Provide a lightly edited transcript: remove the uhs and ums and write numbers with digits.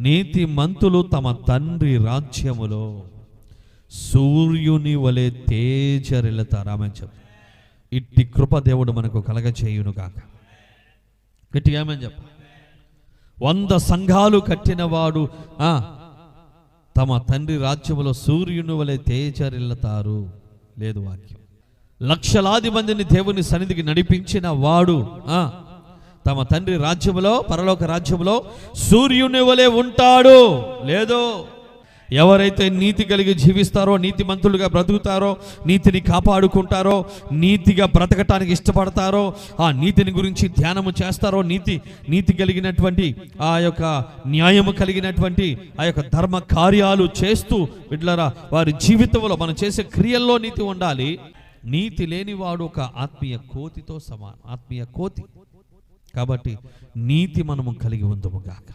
నీతిమంతులు తమ తండ్రి రాజ్యములో సూర్యుని వలె తేజరిల్లుతారు. ఆమేన్ చెప్పు. ఇట్టి కృప దేవుడు మనకు కలగచేయును గాక. గట్టిగా ఆమేన్ చెప్పు. 100 సంఘాలు కట్టినవాడు తమ తండ్రి రాజ్యములో సూర్యుని వలె తేజరిల్లుతారు. లేదు వాక్యం. లక్షలాది మందిని దేవుని సన్నిధికి నడిపించిన వాడు తమ తండ్రి రాజ్యములో, పరలోక రాజ్యములో సూర్యుని వలె ఉంటాడు. లేదు. ఎవరైతే నీతి కలిగి జీవిస్తారో, నీతిమంతులుగా బ్రతుకుతారో, నీతిని కాపాడుకుంటారో, నీతిగా బ్రతకటానికి ఇష్టపడతారో, ఆ నీతిని గురించి ధ్యానము చేస్తారో, నీతి కలిగినటువంటి ఆ యొక్క న్యాయము కలిగినటువంటి ఆ యొక్క ధర్మ కార్యాలు చేస్తూ బిడ్డలారా వారి జీవితంలో మనం చేసే క్రియల్లో నీతి ఉండాలి. నీతి లేనివాడు ఒక ఆత్మీయ కోతితో సమానం. ఆత్మీయ కోతి. కాబట్టి నీతి మనము కలిగి ఉందుము గాక.